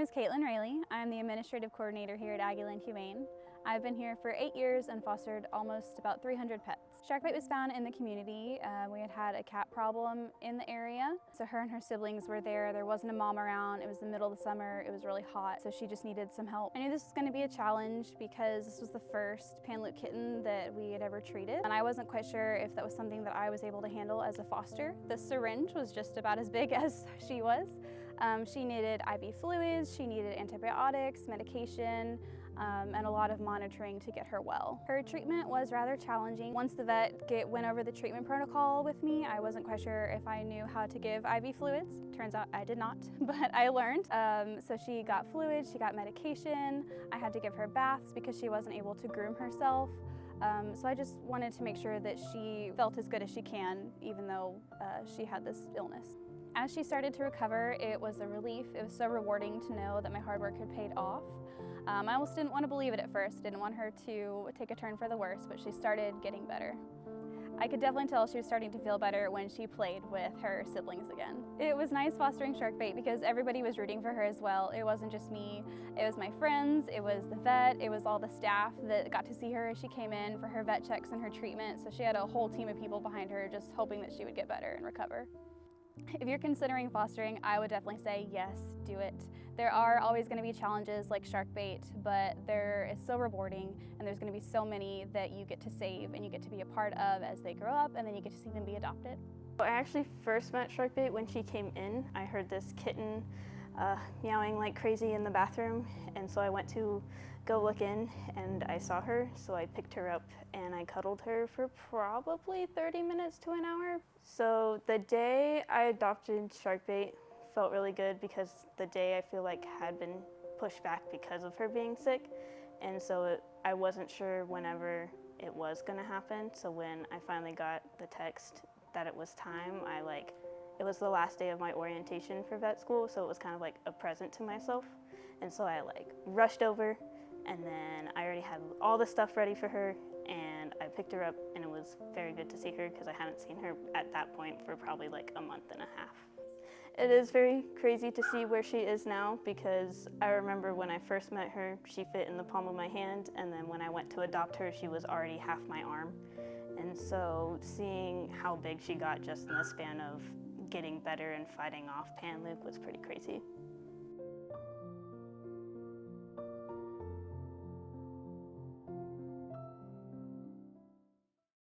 is Caitlin Rayleigh. I'm the administrative coordinator here at Aggieland Humane. I've been here for 8 years and fostered almost about 300 pets. Sharkbait was found in the community. We had a cat problem in the area. So her and her siblings were there. There wasn't a mom around. It was the middle of the summer. It was really hot, so she just needed some help. I knew this was going to be a challenge because this was the first Panleuk kitten that we had ever treated. And I wasn't quite sure if that was something that I was able to handle as a foster. The syringe was just about as big as she was. She needed IV fluids, she needed antibiotics, medication, and a lot of monitoring to get her well. Her treatment was rather challenging. Once the vet went over the treatment protocol with me, I wasn't quite sure if I knew how to give IV fluids. Turns out I did not, but I learned. So she got fluids, she got medication. I had to give her baths because she wasn't able to groom herself. So I just wanted to make sure that she felt as good as she can, even though she had this illness. As she started to recover, it was a relief. It was so rewarding to know that my hard work had paid off. I almost didn't want to believe it at first. Didn't want her to take a turn for the worse, but she started getting better. I could definitely tell she was starting to feel better when she played with her siblings again. It was nice fostering Sharkbait because everybody was rooting for her as well. It wasn't just me, it was my friends, it was the vet, it was all the staff that got to see her as she came in for her vet checks and her treatment. So she had a whole team of people behind her just hoping that she would get better and recover. If you're considering fostering, I would definitely say yes, do it. There are always going to be challenges like Sharkbait, but it's so rewarding, and there's going to be so many that you get to save and you get to be a part of as they grow up, and then you get to see them be adopted. I actually first met Sharkbait when she came in. I heard this kitten meowing like crazy in the bathroom, and so I went to go look in and I saw her, so I picked her up and I cuddled her for probably 30 minutes to an hour. So the day I adopted Sharkbait felt really good because the day I feel like had been pushed back because of her being sick, and so I wasn't sure whenever it was going to happen. So when I finally got the text that it was time, it was the last day of my orientation for vet school, so it was kind of like a present to myself. And so I rushed over, and then I already had all the stuff ready for her, and I picked her up, and it was very good to see her because I hadn't seen her at that point for probably like a month and a half. It is very crazy to see where she is now because I remember when I first met her, she fit in the palm of my hand, and then when I went to adopt her, she was already half my arm. And so seeing how big she got just in the span of getting better and fighting off Panleuk was pretty crazy.